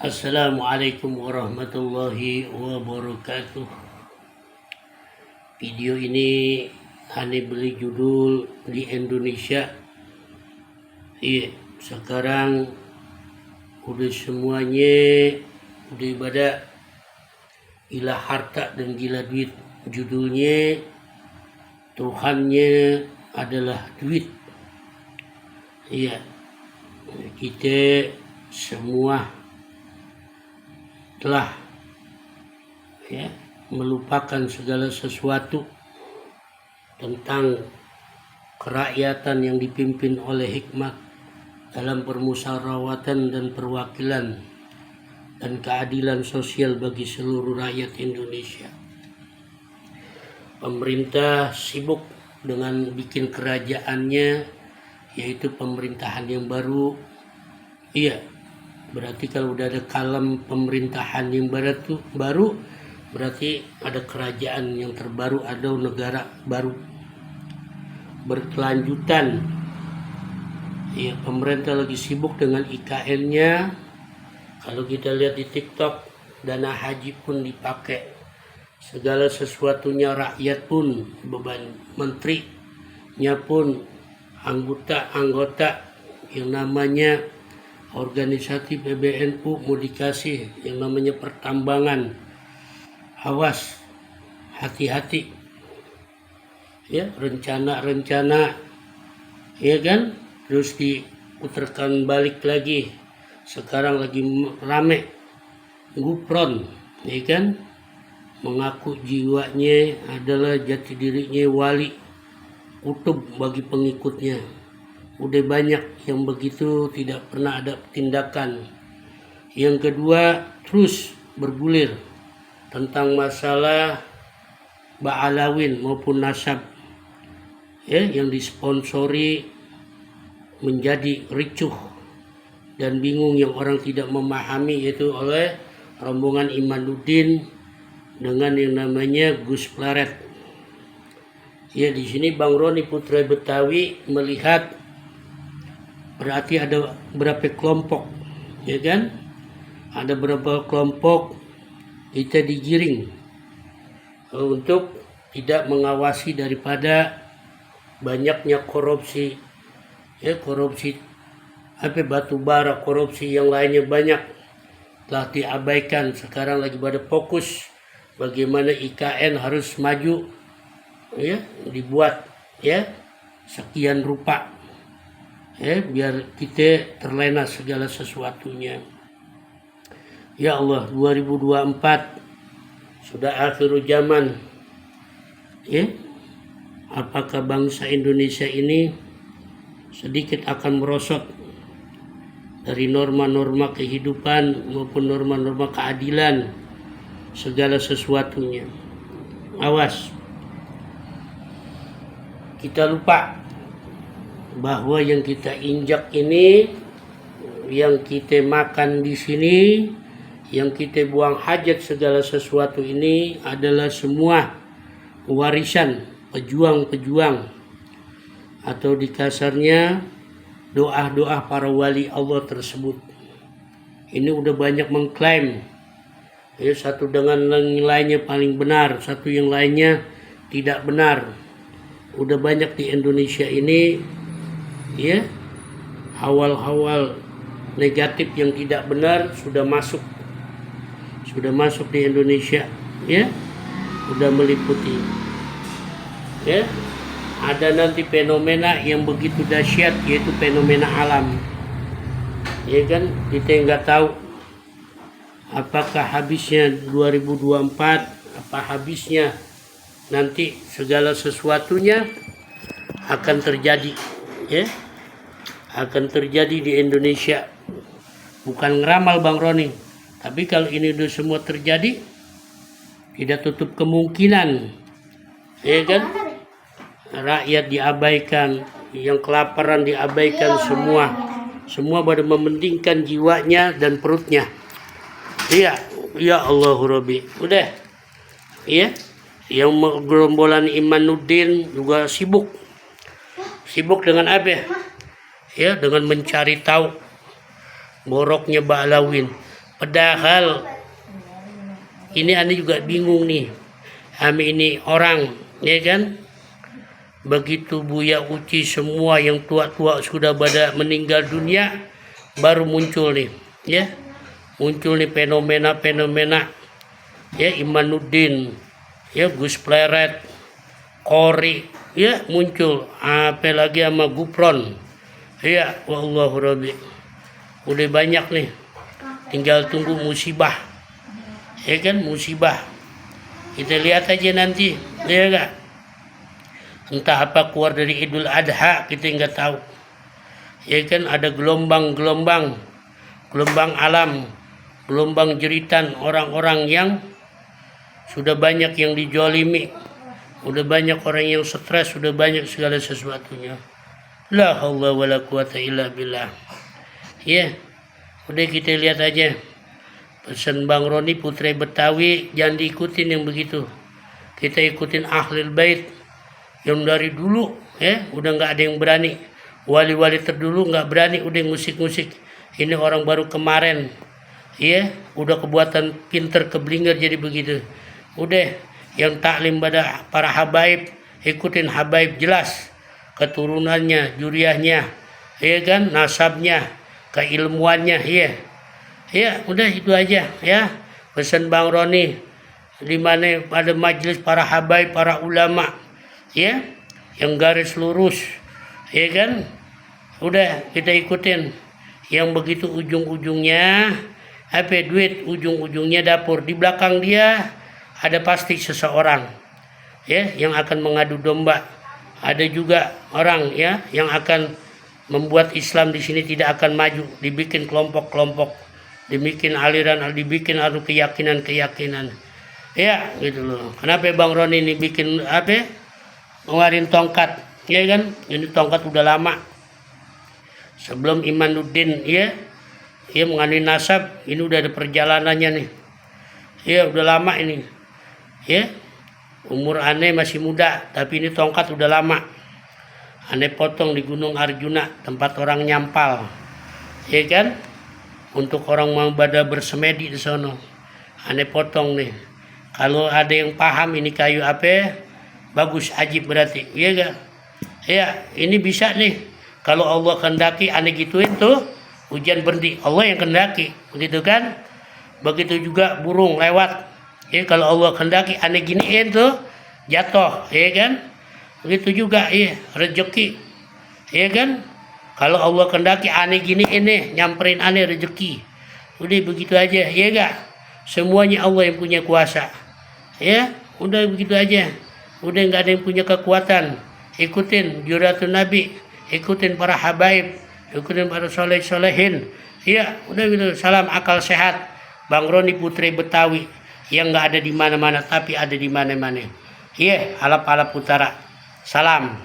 Assalamualaikum warahmatullahi wabarakatuh. Video ini Ane beli judul di Indonesia. Iya, sekarang udah semuanya udah pada gila harta dan gila duit. Judulnya Tuhannya adalah duit. Iya, kita semua telah melupakan segala sesuatu tentang kerakyatan yang dipimpin oleh hikmah dalam permusyawaratan dan perwakilan dan keadilan sosial bagi seluruh rakyat Indonesia. Pemerintah sibuk dengan bikin kerajaannya, yaitu pemerintahan yang baru. Iya, berarti kalau udah ada kalem pemerintahan yang baru berarti ada kerajaan yang terbaru, ada negara baru berkelanjutan. Ya, pemerintah lagi sibuk dengan IKN-nya. Kalau kita lihat di TikTok, dana haji pun dipakai, segala sesuatunya rakyat pun beban, menterinya pun anggota yang namanya organisasi PBNU mau dikasih yang namanya pertambangan. Awas, hati-hati ya, rencana ya kan, terus diputarkan balik lagi. Sekarang lagi rame Gufron, ya kan, mengaku jiwanya adalah jati dirinya wali kutub bagi pengikutnya. Udah banyak yang begitu, tidak pernah ada tindakan. Yang kedua, terus bergulir tentang masalah Ba'alawin maupun nasab ya, yang disponsori menjadi ricuh dan bingung yang orang tidak memahami, yaitu oleh rombongan Imanuddin dengan yang namanya Gus Plaret. Ya, di sini Bang Roni Putra Betawi melihat berarti ada berapa kelompok, ya kan? Ada berapa kelompok kita digiring untuk tidak mengawasi daripada banyaknya korupsi, ya, korupsi batu bara, korupsi yang lainnya banyak telah diabaikan. Sekarang lagi pada fokus bagaimana IKN harus maju, ya, dibuat ya sekian rupa, ya, biar kita terlena segala sesuatunya. Ya Allah, 2024 sudah akhir zaman. Ya, apakah bangsa Indonesia ini sedikit akan merosot dari norma-norma kehidupan maupun norma-norma keadilan segala sesuatunya? Awas, kita lupa bahwa yang kita injak ini, yang kita makan di sini, yang kita buang hajat segala sesuatu ini adalah semua warisan pejuang-pejuang, atau di kasarnya doa-doa para wali Allah tersebut. Ini udah banyak mengklaim ya, satu dengan yang lainnya paling benar, satu yang lainnya tidak benar. Udah banyak di Indonesia ini ya, hawal-hawal negatif yang tidak benar sudah masuk di Indonesia, ya, sudah meliputi, ya. Ada nanti fenomena yang begitu dahsyat, yaitu fenomena alam, ya kan. Kita nggak tahu apakah habisnya 2024, apa habisnya nanti segala sesuatunya akan terjadi, ya, akan terjadi di Indonesia. Bukan ngeramal Bang Roni, tapi kalau ini udah semua terjadi, tidak tutup kemungkinan, ya kan, rakyat diabaikan, yang kelaparan diabaikan, semua pada mementingkan jiwanya dan perutnya. Iya, ya Allah Rabbi. Udah, iya, yang gerombolan Imanuddin juga sibuk dengan apa? Ya, dengan mencari tahu boroknya Ba'alawin. Padahal ini ane juga bingung nih. Kami ini orang, ya kan? Begitu Buya Uci semua yang tua-tua sudah pada meninggal dunia, baru muncul nih, ya. Muncul nih fenomena-fenomena, ya, Imanuddin, ya, Gus Pleret, Kori, ya, muncul. Apalagi sama Gupron, ya, wallahu rabbi. Udah banyak nih, tinggal tunggu musibah, ya kan, musibah. Kita lihat aja nanti, ya gak? Entah apa keluar dari Idul Adha, kita nggak tahu. Ya kan, ada gelombang alam, gelombang jeritan orang-orang yang sudah banyak yang dijolimi, udah banyak orang yang stres, sudah banyak segala sesuatunya. La haula wala quwata illa billah. Ya, udah kita lihat aja. Pesan Bang Roni Putra Betawi, jangan diikutin yang begitu. Kita ikutin Ahlul Bait yang dari dulu, ya, udah nggak ada yang berani. Wali-wali terdulu nggak berani, udah musik-musik. Ini orang baru kemarin, ya, udah kebuatan pinter keblinger jadi begitu. Udah yang taklim pada para habaib, ikutin habaib jelas keturunannya, juriahnya, ya kan, nasabnya, keilmuannya, ya. Ya, udah itu aja, ya. Pesan Bang Roni, di mana pada majelis para habaib, para ulama, ya, yang garis lurus, ya kan, udah kita ikutin. Yang begitu ujung-ujungnya apa, duit, ujung-ujungnya dapur. Di belakang dia ada pasti seseorang, ya, yang akan mengadu domba. Ada juga orang, ya, yang akan membuat Islam di sini tidak akan maju. Dibikin kelompok-kelompok, dibikin aliran, dibikin keyakinan-keyakinan, ya, gitu loh. Kenapa Bang Roni ini bikin apa, ngeluarin tongkat, ya kan? Ini tongkat udah lama sebelum Imanuddin, ya, mengandung nasab. Ini udah ada perjalanannya nih, ya, udah lama ini, ya. Umur aneh masih muda, tapi ini tongkat udah lama. Aneh potong di Gunung Arjuna, tempat orang nyampal, ya kan, untuk orang mau pada bersemedi di sono. Aneh potong nih. Kalau ada yang paham ini kayu apa, bagus, ajib berarti, iya gak? Ya, ini bisa nih. Kalau Allah kehendaki aneh gituin tuh, hujan berhenti. Allah yang kehendaki, begitu kan? Begitu juga burung lewat. Ya, kalau Allah kehendaki aneh giniin tuh, jatuh, ya kan? Begitu juga, ya, rezeki, ya kan? Kalau Allah kehendaki aneh giniin nih, nyamperin aneh rezeki. Udah begitu aja, ya gak? Semuanya Allah yang punya kuasa. Ya, udah begitu aja. Udah nggak ada yang punya kekuatan. Ikutin Juratul Nabi, ikutin para habaib, ikutin para soleh-solehin. Ya, udah gitu. Salam akal sehat. Bang Roni Putra Betawi yang nggak ada di mana-mana tapi ada di mana-mana. Iya, Halap-Halap Utara. Salam.